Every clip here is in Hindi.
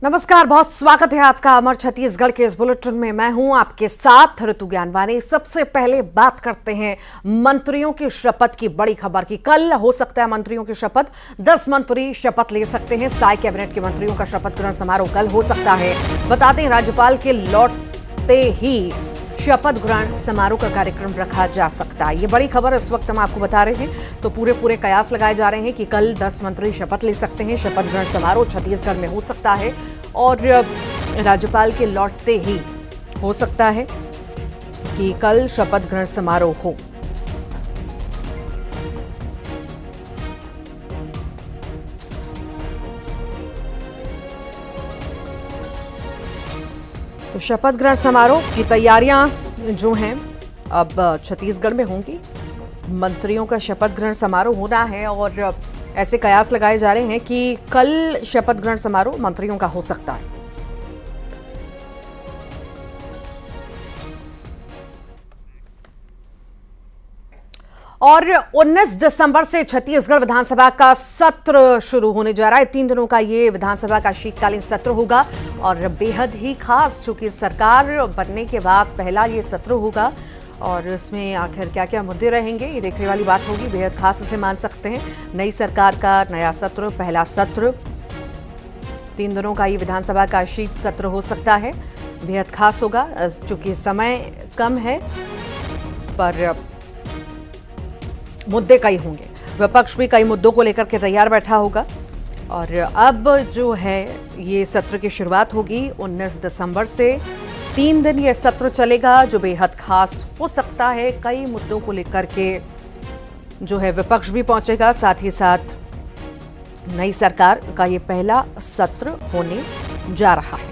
नमस्कार, बहुत स्वागत है आपका अमर छत्तीसगढ़ के इस बुलेटिन में। मैं हूं आपके साथ ऋतु ज्ञानवानी। सबसे पहले बात करते हैं मंत्रियों की शपथ की बड़ी खबर की। कल हो सकता है मंत्रियों की शपथ। 10 मंत्री शपथ ले सकते हैं। साय कैबिनेट के मंत्रियों का शपथ ग्रहण समारोह कल हो सकता है। बता दें, राज्यपाल के लौटते ही शपथ ग्रहण समारोह का कार्यक्रम रखा जा सकता है। ये बड़ी खबर इस वक्त हम आपको बता रहे हैं। तो पूरे कयास लगाए जा रहे हैं कि कल 10 मंत्री शपथ ले सकते हैं। शपथ ग्रहण समारोह छत्तीसगढ़ में हो सकता है और राज्यपाल के लौटते ही हो सकता है कि कल शपथ ग्रहण समारोह हो। तो शपथ ग्रहण समारोह की तैयारियां जो हैं अब छत्तीसगढ़ में होंगी। मंत्रियों का शपथ ग्रहण समारोह होना है और ऐसे कयास लगाए जा रहे हैं कि कल शपथ ग्रहण समारोह मंत्रियों का हो सकता है। और 19 दिसंबर से छत्तीसगढ़ विधानसभा का सत्र शुरू होने जा रहा है। 3 दिनों का ये विधानसभा का शीतकालीन सत्र होगा और बेहद ही खास, चूंकि सरकार बनने के बाद पहला ये सत्र होगा और इसमें आखिर क्या क्या मुद्दे रहेंगे ये देखने वाली बात होगी। बेहद खास इसे मान सकते हैं। नई सरकार का नया सत्र, पहला सत्र, 3 दिनों का ये विधानसभा का शीत सत्र हो सकता है। बेहद खास होगा चूंकि समय कम है, पर मुद्दे कई होंगे। विपक्ष भी कई मुद्दों को लेकर के तैयार बैठा होगा और अब जो है ये सत्र की शुरुआत होगी 19 दिसंबर से। 3 दिन ये सत्र चलेगा जो बेहद खास हो सकता है। कई मुद्दों को लेकर के जो है विपक्ष भी पहुंचेगा। साथ ही साथ नई सरकार का ये पहला सत्र होने जा रहा है।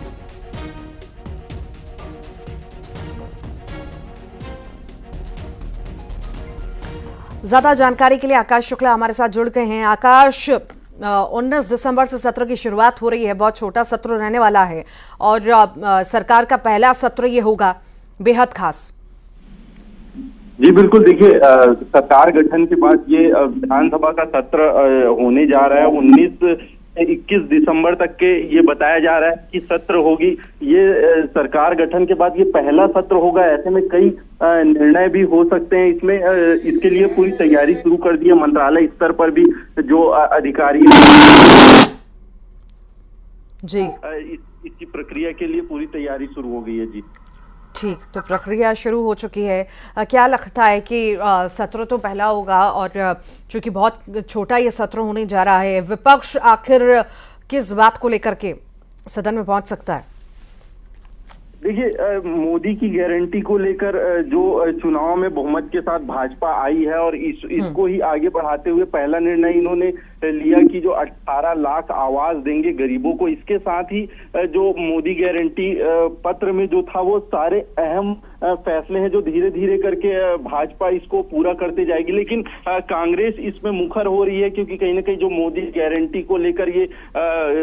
ज्यादा जानकारी के लिए आकाश शुक्ला हमारे साथ जुड़ गए हैं। आकाश, 19 दिसंबर से सत्र की शुरुआत हो रही है। बहुत छोटा सत्र रहने वाला है और सरकार का पहला सत्र ये होगा, बेहद खास। जी बिल्कुल, देखिए सरकार गठन के बाद ये विधानसभा का सत्र होने जा रहा है। 19 से 21 दिसंबर तक के ये बताया जा रहा है कि सत्र होगी। ये सरकार गठन के बाद ये पहला सत्र होगा। ऐसे में कई निर्णय भी हो सकते हैं इसमें। इसके लिए पूरी तैयारी शुरू कर दी है। मंत्रालय स्तर पर भी जो अधिकारी जी इसकी प्रक्रिया के लिए पूरी तैयारी शुरू हो गई है। जी ठीक, तो प्रक्रिया शुरू हो चुकी है। क्या लगता है कि सत्र तो पहला होगा और चूंकि बहुत छोटा ये सत्र होने जा रहा है, विपक्ष आखिर किस बात को लेकर के सदन में पहुंच सकता है? देखिए, मोदी की गारंटी को लेकर जो चुनाव में बहुमत के साथ भाजपा आई है और इसको ही आगे बढ़ाते हुए पहला निर्णय इन्होंने लिया कि जो 18 लाख आवाज देंगे गरीबों को। इसके साथ ही जो मोदी गारंटी पत्र में जो था वो सारे अहम फैसले हैं जो धीरे धीरे करके भाजपा इसको पूरा करते जाएगी। लेकिन कांग्रेस इसमें मुखर हो रही है क्योंकि कहीं ना कहीं जो मोदी गारंटी को लेकर ये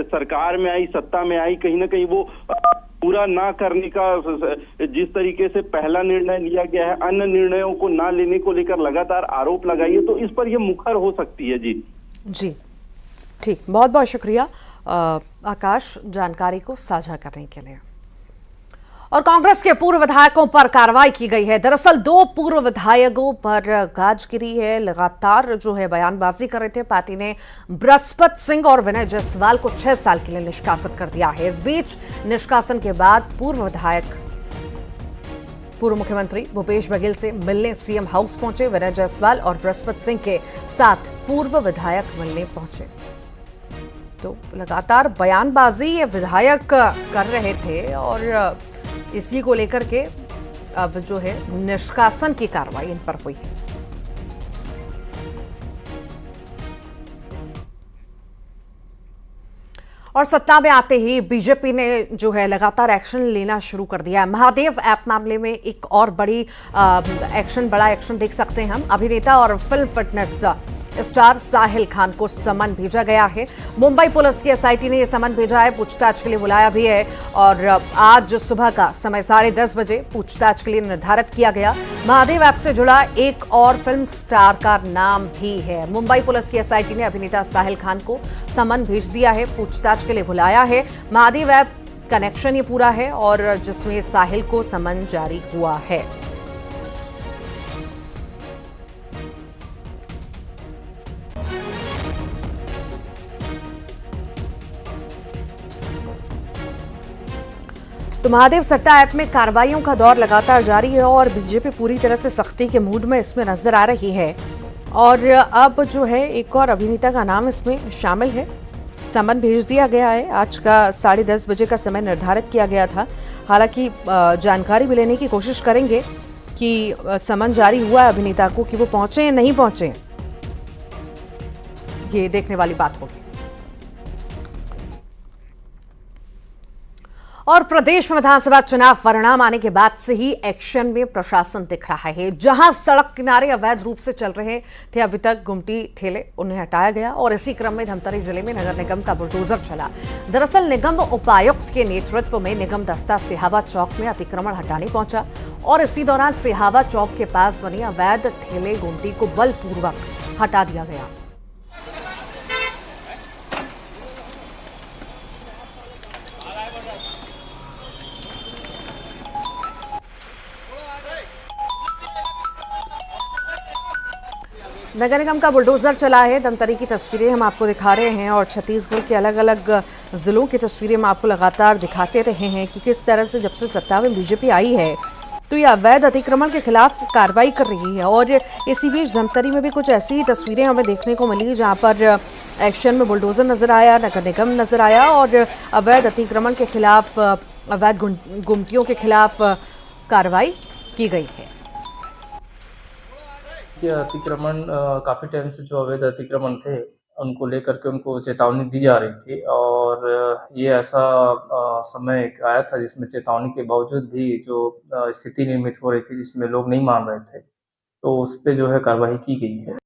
सरकार में आई, सत्ता में आई, कहीं ना कहीं वो पूरा ना करने का जिस तरीके से पहला निर्णय लिया गया है, अन्य निर्णयों को ना लेने को लेकर लगातार आरोप लगाई है, तो इस पर ये मुखर हो सकती है। जी ठीक, बहुत बहुत शुक्रिया आकाश जानकारी को साझा करने के लिए। और कांग्रेस के पूर्व विधायकों पर कार्रवाई की गई है। दरअसल 2 पूर्व विधायकों पर गाज गिरी है। लगातार जो है बयानबाजी कर रहे थे। पार्टी ने बृहस्पति सिंह और विनय जायसवाल को 6 साल के लिए निष्कासित कर दिया है। इस बीच निष्कासन के बाद पूर्व विधायक पूर्व मुख्यमंत्री भूपेश बघेल से मिलने सीएम हाउस पहुंचे। विनय जायसवाल और बृहस्पति सिंह के साथ पूर्व विधायक मिलने पहुंचे। तो लगातार बयानबाजी ये विधायक कर रहे थे और इसी को लेकर के अब जो है निष्कासन की कार्रवाई इन पर हुई है। और सत्ता में आते ही बीजेपी ने जो है लगातार एक्शन लेना शुरू कर दिया है। महादेव ऐप मामले में एक और बड़ा एक्शन देख सकते हैं हम। अभिनेता और film fitness star Sahil Khan को समन भेजा गया है। मुंबई पुलिस की एसआईटी ने यह समन भेजा है, पूछताछ के लिए बुलाया भी है और आज सुबह का समय 10:30 बजे पूछताछ के लिए निर्धारित किया गया। महादेव ऐप से जुड़ा एक और फिल्म स्टार का नाम भी है। मुंबई पुलिस की एसआईटी ने अभिनेता साहिल खान को समन भेज दिया है, पूछताछ के लिए बुलाया है। महादेव ऐप कनेक्शन ये पूरा है और जिसमें साहिल को समन जारी हुआ है। तो महादेव सट्टा ऐप में कार्रवाइयों का दौर लगातार जारी है और बीजेपी पूरी तरह से सख्ती के मूड में इसमें नजर आ रही है। और अब जो है एक और अभिनेता का नाम इसमें शामिल है। समन भेज दिया गया है। आज का 10:30 बजे का समय निर्धारित किया गया था। हालांकि जानकारी भी लेने की कोशिश करेंगे कि समन जारी हुआ है अभिनेता को, कि वो पहुंचे या नहीं पहुंचे, ये देखने वाली बात होगी। और प्रदेश में विधानसभा चुनाव परिणाम आने के बाद से ही एक्शन में प्रशासन दिख रहा है। जहां सड़क किनारे अवैध रूप से चल रहे थे अभी तक गुमटी ठेले, उन्हें हटाया गया और इसी क्रम में धमतरी जिले में नगर निगम का बुलडोजर चला। दरअसल निगम उपायुक्त के नेतृत्व में निगम दस्ता सिहावा चौक में अतिक्रमण हटाने पहुंचा और इसी दौरान सिहावा चौक के पास बने अवैध ठेले गुमटी को बलपूर्वक हटा दिया गया। नगर निगम का बुलडोजर चला है। धमतरी की तस्वीरें हम आपको दिखा रहे हैं और छत्तीसगढ़ के अलग अलग जिलों की तस्वीरें हम आपको लगातार दिखाते रहे हैं कि किस तरह से जब से सत्ता में बीजेपी आई है तो ये अवैध अतिक्रमण के खिलाफ कार्रवाई कर रही है। और इसी बीच धमतरी में भी कुछ ऐसी ही तस्वीरें हमें देखने को मिली जहां पर एक्शन में बुलडोजर नजर आया, नगर निगम नजर आया और अवैध अतिक्रमण के खिलाफ, अवैध गुमटियों के खिलाफ कार्रवाई की गई है। कि अतिक्रमण काफ़ी टाइम से जो अवैध अतिक्रमण थे उनको लेकर के उनको चेतावनी दी जा रही थी और ये ऐसा समय आया था जिसमें चेतावनी के बावजूद भी जो स्थिति निर्मित हो रही थी जिसमें लोग नहीं मान रहे थे, तो उस पे जो है कार्रवाई की गई है।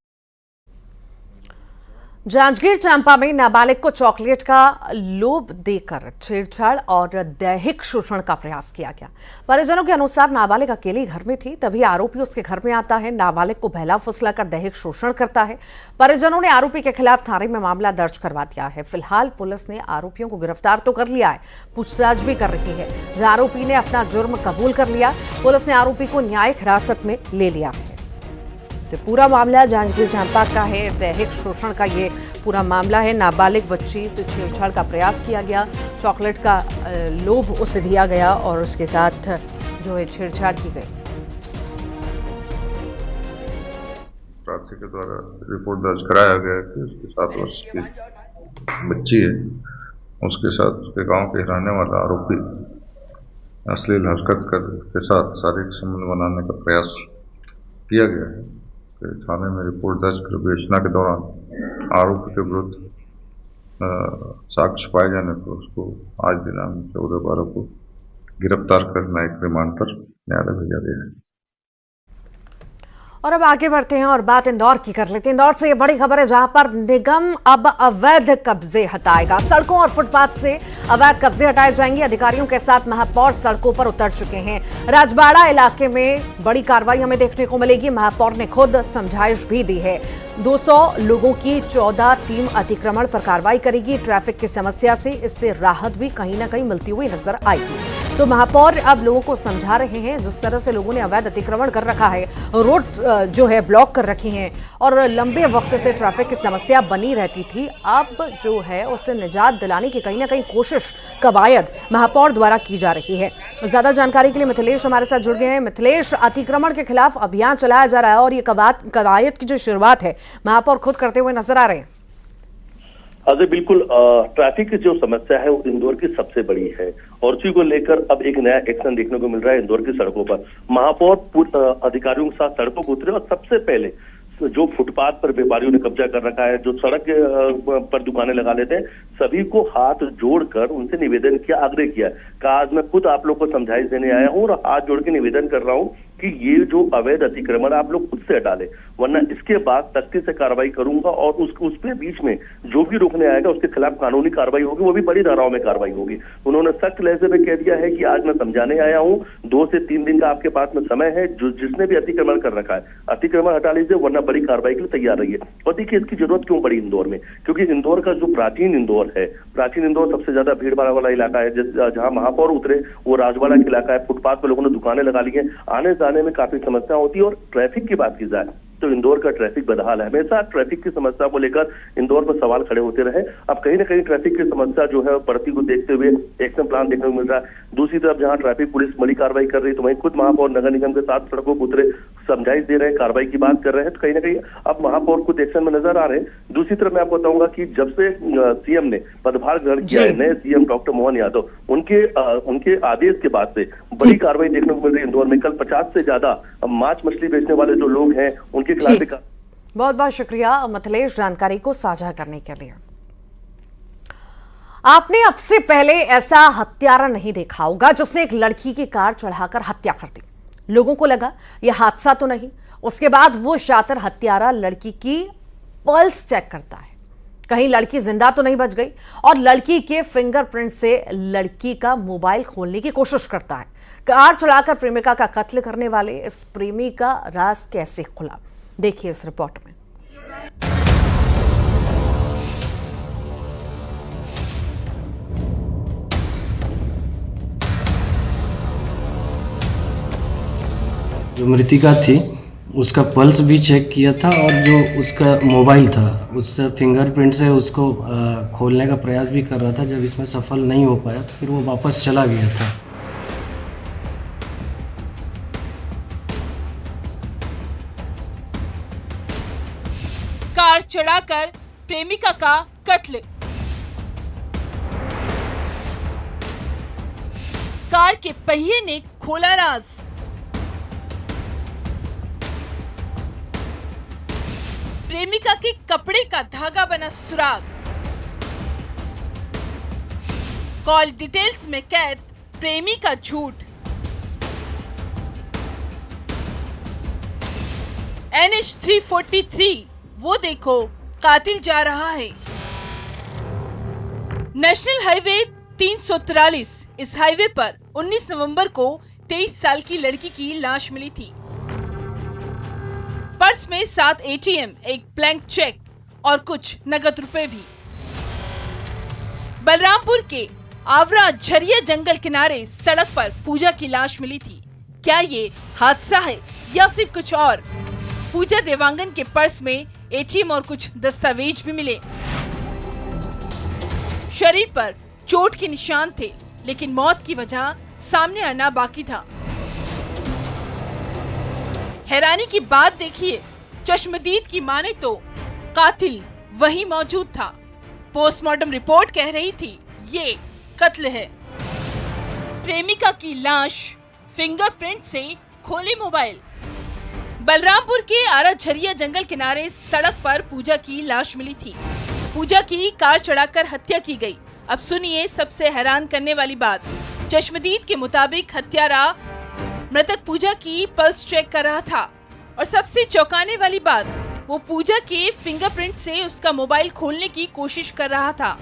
जांजगीर चांपा में नाबालिग को चॉकलेट का लोभ देकर छेड़छाड़ और दैहिक शोषण का प्रयास किया गया। परिजनों के अनुसार नाबालिग अकेली घर में थी, तभी आरोपी उसके घर में आता है, नाबालिग को बहला फुसलाकर दैहिक शोषण करता है। परिजनों ने आरोपी के खिलाफ थाने में मामला दर्ज करवा दिया है। फिलहाल पुलिस ने आरोपियों को गिरफ्तार तो कर लिया है, पूछताछ भी कर रही है। जहां आरोपी ने अपना जुर्म कबूल कर लिया, पुलिस ने आरोपी को न्यायिक हिरासत में ले लिया है। तो पूरा मामला जांजगीर चांपा का है, दैहिक शोषण का ये पूरा मामला है। नाबालिग बच्ची से छेड़छाड़ का प्रयास किया गया, चॉकलेट का लोभ उसे दिया गया और उसके साथ जो है छेड़छाड़ की गई। प्रार्थी के द्वारा रिपोर्ट दर्ज कराया गया कि उसके 7 वर्ष की बच्ची है, उसके साथ उसके गांव के रहने वाला आरोपी अश्लील हरकत के साथ शारीरिक संबंध बनाने का प्रयास किया गया है। थाने में रिपोर्ट दर्ज कर विवेचना के दौरान आरोपी के विरुद्ध साक्ष्य पाए जाने पर उसको आज दिनांक 14/12 को गिरफ्तार कर न्यायिक रिमांड पर न्यायालय भेजा गया है। और अब आगे बढ़ते हैं और बात इंदौर की कर लेते हैं। इंदौर से ये बड़ी खबर है जहां पर निगम अब अवैध कब्जे हटाएगा। सड़कों और फुटपाथ से अवैध कब्जे हटाए जाएंगे। अधिकारियों के साथ महापौर सड़कों पर उतर चुके हैं। राजबाड़ा इलाके में बड़ी कार्रवाई हमें देखने को मिलेगी। महापौर ने खुद समझाइश भी दी है। 200 लोगों की 14 टीम अतिक्रमण पर कार्रवाई करेगी। ट्रैफिक की समस्या से इससे राहत भी कहीं ना कहीं मिलती हुई नजर आएगी। तो महापौर अब लोगों को समझा रहे हैं, जिस तरह से लोगों ने अवैध अतिक्रमण कर रखा है, रोड जो है ब्लॉक कर रखी हैं और लंबे वक्त से ट्रैफिक की समस्या बनी रहती थी, अब जो है उससे निजात दिलाने की कहीं ना कहीं कोशिश, कवायद महापौर द्वारा की जा रही है। ज्यादा जानकारी के लिए मिथिलेश हमारे साथ जुड़ गए हैं। मिथिलेश, अतिक्रमण के खिलाफ अभियान चलाया जा रहा है और ये कवायद की जो शुरुआत है महापौर खुद करते हुए नजर आ रहे हैं। अजय, बिल्कुल ट्रैफिक की जो समस्या है वो इंदौर की सबसे बड़ी है और उसी को लेकर अब एक नया एक्शन देखने को मिल रहा है इंदौर की सड़कों पर। महापौर अधिकारियों के साथ सड़कों को उतरे और सबसे पहले जो फुटपाथ पर व्यापारियों ने कब्जा कर रखा है, जो सड़क पर दुकानें लगा लेते हैं, सभी को हाथ जोड़कर उनसे निवेदन किया, आग्रह किया। कहा आज मैं खुद आप लोग को समझाइश देने आया हूँ और हाथ जोड़ के निवेदन कर रहा हूँ कि ये जो अवैध अतिक्रमण आप लोग खुद से हटा लें, वरना इसके बाद सख्ती से कार्रवाई करूंगा और उसके बीच में जो भी रोकने आएगा उसके खिलाफ कानूनी कार्रवाई होगी, वो भी बड़ी धाराओं में कार्रवाई होगी। उन्होंने सख्त लहजे में कह दिया है कि आज मैं समझाने आया हूं, 2 से 3 दिन का आपके पास में समय है, जो जिसने भी अतिक्रमण कर रखा है अतिक्रमण हटा लीजिए, वरना बड़ी कार्रवाई के लिए तैयार रहिए। और देखिए इसकी जरूरत क्यों पड़ी इंदौर में, क्योंकि इंदौर का जो प्राचीन इंदौर है, प्राचीन इंदौर सबसे ज्यादा भीड़ भाड़ वाला इलाका है। जहां महापौर उतरे वो राजवाड़ा का इलाका है, फुटपाथ पर लोगों ने दुकानें लगा ली है, आने जाने में काफी समस्या होती है। और ट्रैफिक की बात की जाए तो इंदौर का ट्रैफिक बदहाल है, हमेशा ट्रैफिक की समस्या को लेकर इंदौर पर सवाल खड़े होते रहे। अब कहीं ना कहीं ट्रैफिक की समस्या जो है बढ़ती को देखते हुए एक्शन प्लान देखने को मिल रहा है। दूसरी तरफ जहां ट्रैफिक पुलिस बड़ी कार्रवाई कर रही है, तो वहीं खुद महापौर नगर निगम के साथ सड़कों को उतरे, समझाइश दे रहे हैं, कार्रवाई की बात कर रहे हैं, तो कहीं ना कहीं अब महापौर खुद एक्शन में नजर आ रहे हैं। दूसरी तरफ मैं आपको बताऊंगा कि जब से सीएम ने पदभार ग्रहण किया है, नए सीएम डॉक्टर मोहन यादव, उनके आदेश के बाद से बड़ी कार्रवाई देखने को मिल रही है इंदौर में। कल 50 से ज्यादा मांस मछली बेचने वाले जो लोग हैं उनके खिलाफ। बहुत बहुत शुक्रिया मिथिलेश जानकारी को साझा करने के लिए। आपने अब से पहले ऐसा हत्यारा नहीं देखा होगा जिसने एक लड़की की कार चढ़ाकर हत्या कर दी। लोगों को लगा यह हादसा तो नहीं, उसके बाद वो शातिर हत्यारा लड़की की पल्स चेक करता है, कहीं लड़की जिंदा तो नहीं बच गई, और लड़की के फिंगरप्रिंट से लड़की का मोबाइल खोलने की कोशिश करता है। कार चढ़ाकर प्रेमिका का कत्ल करने वाले इस प्रेमी का राज कैसे खुला, देखिए इस रिपोर्ट में। जो मृतिका थी उसका पल्स भी चेक किया था, और जो उसका मोबाइल था उस फिंगरप्रिंट से उसको खोलने का प्रयास भी कर रहा था। जब इसमें सफल नहीं हो पाया तो फिर वो वापस चला गया था। कार चढ़ाकर प्रेमिका का कत्ल। कार के पहिए ने खोला राज। प्रेमिका के कपड़े का धागा बना सुराग। कॉल डिटेल्स में कैद प्रेमी का झूठ। NH 343 वो देखो कातिल जा रहा है। नेशनल हाईवे 343, इस हाईवे पर 19 नवंबर को 23 साल की लड़की की लाश मिली थी। पर्स में 7 ATM, एक ब्लैंक चेक और कुछ नगद रुपए भी। बलरामपुर के आवरा झरिया जंगल किनारे सड़क पर पूजा की लाश मिली थी। क्या ये हादसा है या फिर कुछ और? पूजा देवांगन के पर्स में ATM और कुछ दस्तावेज भी मिले। शरीर पर चोट के निशान थे, लेकिन मौत की वजह सामने आना बाकी था। हैरानी की बात देखिए, चश्मदीद की माने तो कातिल वहीं मौजूद था। पोस्टमार्टम रिपोर्ट कह रही थी ये कत्ल है। प्रेमिका की लाश, फिंगरप्रिंट से खोले मोबाइल। बलरामपुर के आरा झरिया जंगल किनारे सड़क पर पूजा की लाश मिली थी। पूजा की कार चढ़ाकर हत्या की गई। अब सुनिए सबसे हैरान करने वाली बात। चश्मदीद के मुताबिक हत्यारा मृतक पूजा की पल्स चेक कर रहा था, और सबसे चौंकाने वाली बात, वो पूजा के फिंगरप्रिंट से उसका मोबाइल खोलने की कोशिश कर रहा था।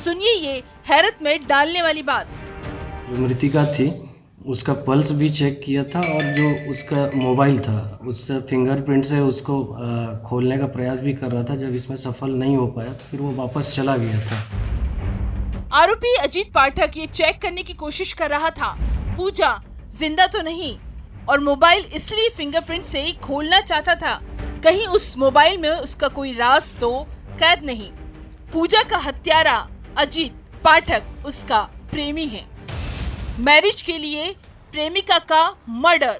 सुनिए ये हैरत में डालने वाली बात। जो मृतिका थी उसका पल्स भी चेक किया था, और जो उसका मोबाइल था उस फिंगरप्रिंट से उसको खोलने का प्रयास भी कर रहा था। जब इसमें सफल नहीं हो पाया तो फिर वो वापस चला गया था। आरोपी अजीत पाठक ये चेक करने की कोशिश कर रहा था पूजा जिंदा तो नहीं, और मोबाइल इसलिए फिंगरप्रिंट से खोलना चाहता था, कहीं उस मोबाइल में उसका कोई राज तो कैद नहीं। पूजा का हत्यारा अजीत पाठक उसका प्रेमी है। मैरिज के लिए प्रेमिका का मर्डर।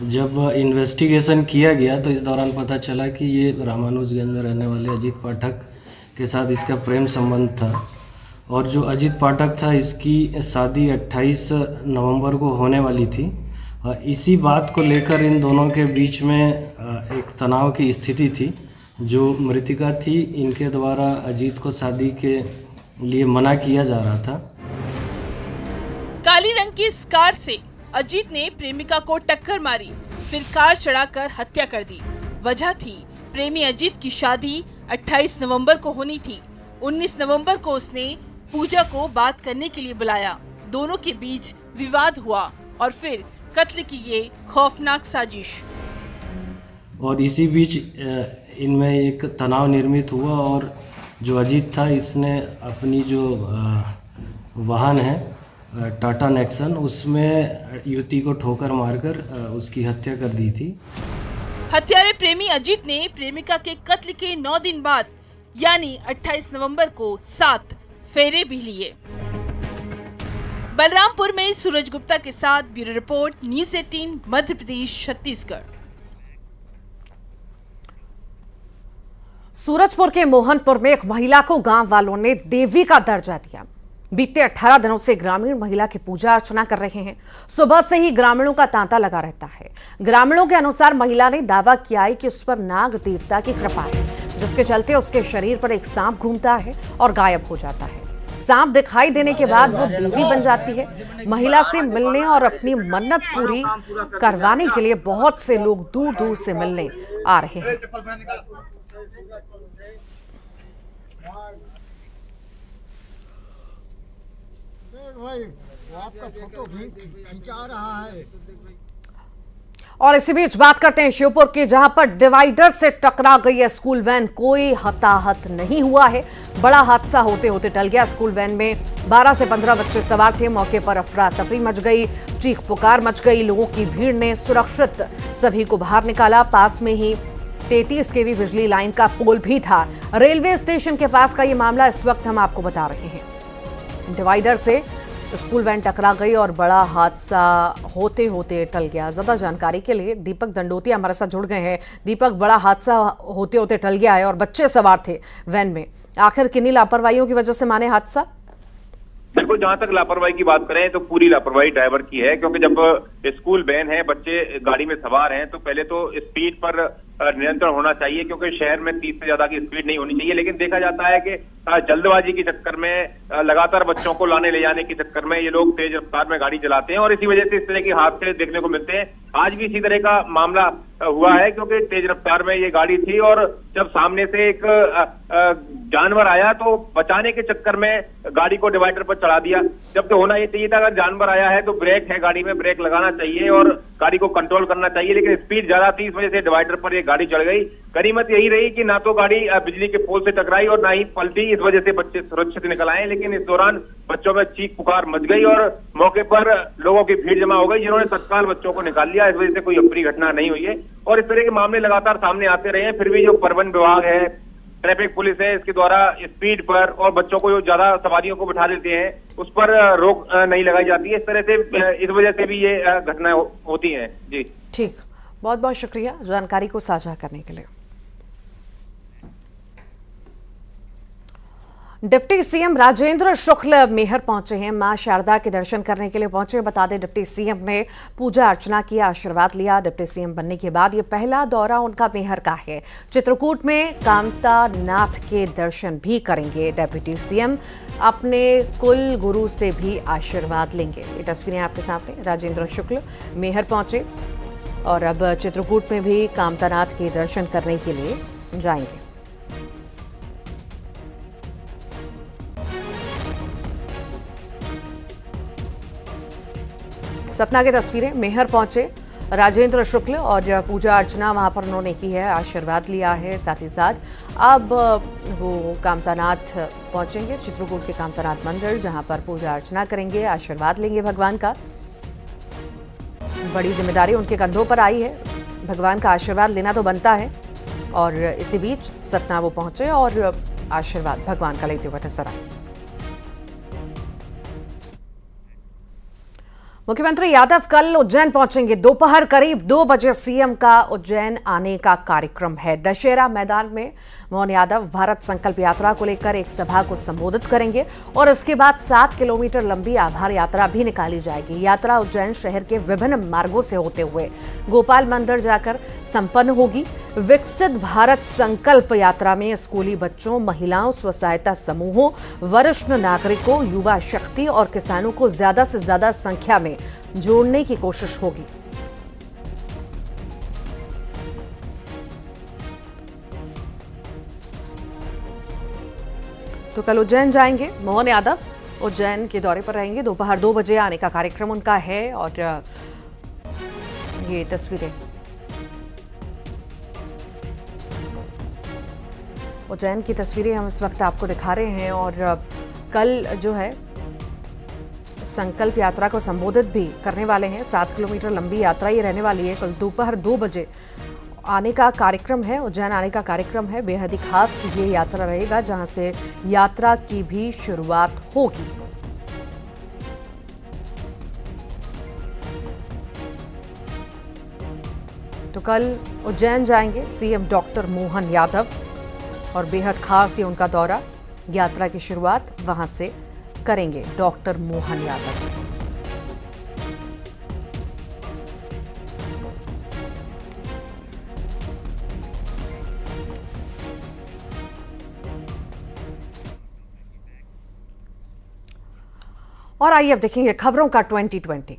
जब इन्वेस्टिगेशन किया गया तो इस दौरान पता चला कि ये रामानुजगंज में रहने वाले अजीत पाठक के साथ इसका प्रेम संबंध था, और जो अजीत पाठक था इसकी शादी 28 नवंबर को होने वाली थी। इसी बात को लेकर इन दोनों के बीच में एक तनाव की स्थिति थी। जो मृतिका थी इनके द्वारा अजीत को शादी के लिए मना किया जा रहा था। काली रंग की इस कार से अजीत ने प्रेमिका को टक्कर मारी, फिर कार चढ़ाकर हत्या कर दी। वजह थी प्रेमी अजीत की शादी 28 नवंबर को होनी थी। 19 नवंबर को उसने पूजा को बात करने के लिए बुलाया। दोनों के बीच विवाद हुआ और फिर कत्ल की ये खौफनाक साजिश। और इसी बीच इनमें एक तनाव निर्मित हुआ और जो अजीत था इसने अपनी जो वाहन है टाटा नेक्सन, उसमें युवती को ठोकर मारकर उसकी हत्या कर दी थी। हत्यारे प्रेमी अजीत ने प्रेमिका के कत्ल के 9 दिन बाद यानी 28 नवंबर को 7 फेरे भी लिए। बलरामपुर में सूरज गुप्ता के साथ bureau report, news 18 Madhya Pradesh Chhattisgarh. Surajpur के मोहनपुर में एक महिला को गांव वालों ने देवी का दर्जा दिया। बीते 18 दिनों से ग्रामीण महिला की पूजा अर्चना कर रहे हैं। सुबह से ही ग्रामीणों का तांता लगा रहता है। ग्रामीणों के अनुसार महिला ने दावा किया है कि उस पर नाग देवता की कृपा है, जिसके चलते उसके शरीर पर एक सांप घूमता है और गायब हो जाता है। सांप दिखाई देने के बाद वो देवी बन जाती है। महिला से मिलने और अपनी मन्नत पूरी करवाने के लिए बहुत से लोग दूर दूर से मिलने आ रहे हैं। भाई वो आपका फोटो खींचा रहा है। और इसी बीच बात करते हैं श्योपुर की, जहां पर डिवाइडर से टकरा गई है स्कूल वैन। कोई हताहत नहीं हुआ है। बड़ा हादसा होते होते टल गया। स्कूल वैन में 12 से 15 बच्चे सवार थे। मौके पर अफरा तफरी मच गई, चीख पुकार मच गई। लोगों की भीड़ ने सुरक्षित सभी को बाहर निकाला। पास में ही 33 kV बिजली लाइन का पोल भी था। रेलवे स्टेशन के पास का ये मामला इस वक्त हम आपको बता रहे हैं। डिवाइडर से स्कूल वैन टकरा गई और बड़ा हादसा होते होते टल गया। ज्यादा जानकारी के लिए दीपक दंडोतिया हमारे साथ जुड़ गए हैं। दीपक, बड़ा हादसा होते होते टल गया है और बच्चे सवार थे वैन में। आखिर किन्हीं लापरवाहियों की वजह से माने हादसा? देखो, जहां तक लापरवाही की बात करें तो पूरी लापरवाही ड्राइवर की है, क्योंकि जब स्कूल वैन है, बच्चे गाड़ी में सवार हैं, तो पहले तो स्पीड पर नियंत्रण होना चाहिए, क्योंकि शहर में 30 से ज्यादा की स्पीड नहीं होनी चाहिए। लेकिन देखा जाता है कि जल्दबाजी के चक्कर में, लगातार बच्चों को लाने ले जाने के चक्कर में ये लोग तेज रफ्तार में गाड़ी चलाते हैं और इसी वजह से इस तरह के हादसे देखने को मिलते हैं। आज भी इसी तरह का मामला हुआ है, क्योंकि तेज रफ्तार में ये गाड़ी थी और जब सामने से एक जानवर आया तो बचाने के चक्कर में गाड़ी को डिवाइडर पर चढ़ा दिया। जब तो होना ये चाहिए था, अगर जानवर आया है तो ब्रेक है गाड़ी में, ब्रेक लगाना चाहिए और गाड़ी को कंट्रोल करना चाहिए, लेकिन स्पीड ज्यादा थी, इस वजह से डिवाइडर पर ये गाड़ी चढ़ गई। गनीमत यही रही कि ना तो गाड़ी बिजली के पोल से टकराई और ना ही पलटी, इस वजह से बच्चे सुरक्षित निकल आए। लेकिन इस दौरान बच्चों में चीख पुकार मच गई और मौके पर लोगों की भीड़ जमा हो गई, जिन्होंने तत्काल बच्चों को निकाल लिया। इस वजह से कोई अप्रिय घटना नहीं हुई है और इस तरह के मामले लगातार सामने आते रहे हैं। फिर भी जो परिवहन विभाग है, ट्रैफिक पुलिस है, इसके द्वारा स्पीड पर और बच्चों को जो ज्यादा सवारियों को बिठा देते हैं उस पर रोक नहीं लगाई जाती है। इस तरह से इस वजह से भी ये घटनाएं होती हैं। जी ठीक, बहुत बहुत शुक्रिया जानकारी को साझा करने के लिए। डिप्टी सीएम राजेंद्र शुक्ल मेहर पहुंचे हैं। मां शारदा के दर्शन करने के लिए पहुंचे। बता दें, डिप्टी सीएम ने पूजा अर्चना की, आशीर्वाद लिया। डिप्टी सीएम बनने के बाद ये पहला दौरा उनका मेहर का है। चित्रकूट में कामता नाथ के दर्शन भी करेंगे। डिप्टी सीएम अपने कुल गुरु से भी आशीर्वाद लेंगे। ये तस्वीरें आपके सामने। राजेंद्र शुक्ल मेहर पहुंचे और अब चित्रकूट में भी कामता नाथ के दर्शन करने के लिए जाएंगे। सतना की तस्वीरें। मेहर पहुंचे राजेंद्र शुक्ल और पूजा अर्चना वहां पर उन्होंने की है, आशीर्वाद लिया है। साथ ही साथ अब वो कामतानाथ पहुंचेंगे, चित्रकूट के कामतानाथ मंदिर, जहां पर पूजा अर्चना करेंगे, आशीर्वाद लेंगे भगवान का। बड़ी जिम्मेदारी उनके कंधों पर आई है, भगवान का आशीर्वाद लेना तो बनता है। और इसी बीच सतना वो पहुंचे और आशीर्वाद भगवान का लेते हुए नजर आए। मुख्यमंत्री यादव कल उज्जैन पहुंचेंगे। दोपहर करीब 2 बजे सीएम का उज्जैन आने का कार्यक्रम है। दशहरा मैदान में मोहन यादव भारत संकल्प यात्रा को लेकर एक सभा को संबोधित करेंगे और इसके बाद 7 किलोमीटर लंबी आभार यात्रा भी निकाली जाएगी। यात्रा उज्जैन शहर के विभिन्न मार्गों से होते हुए गोपाल मंदिर जाकर संपन्न होगी। विकसित भारत संकल्प यात्रा में स्कूली बच्चों, महिलाओं, स्व सहायता समूहों, वरिष्ठ नागरिकों, युवा शक्ति और किसानों को ज्यादा से ज्यादा संख्या में जोड़ने की कोशिश होगी। तो कल उज्जैन जाएंगे मोहन यादव, उज्जैन के दौरे पर रहेंगे। दोपहर 2 बजे आने का कार्यक्रम उनका है। और ये तस्वीरें उज्जैन की तस्वीरें हम इस वक्त आपको दिखा रहे हैं। और कल जो है संकल्प यात्रा को संबोधित भी करने वाले हैं। 7 किलोमीटर लंबी यात्रा ये रहने वाली है। कल दोपहर 2 बजे आने का कार्यक्रम है, उज्जैन आने का कार्यक्रम है। बेहद ही खास ये यात्रा रहेगा, जहां से यात्रा की भी शुरुआत होगी। तो कल उज्जैन जाएंगे सीएम डॉक्टर मोहन यादव और बेहद खास ये उनका दौरा, यात्रा की शुरुआत वहां से करेंगे डॉक्टर मोहन यादव। और आइए अब देखेंगे खबरों का 2020।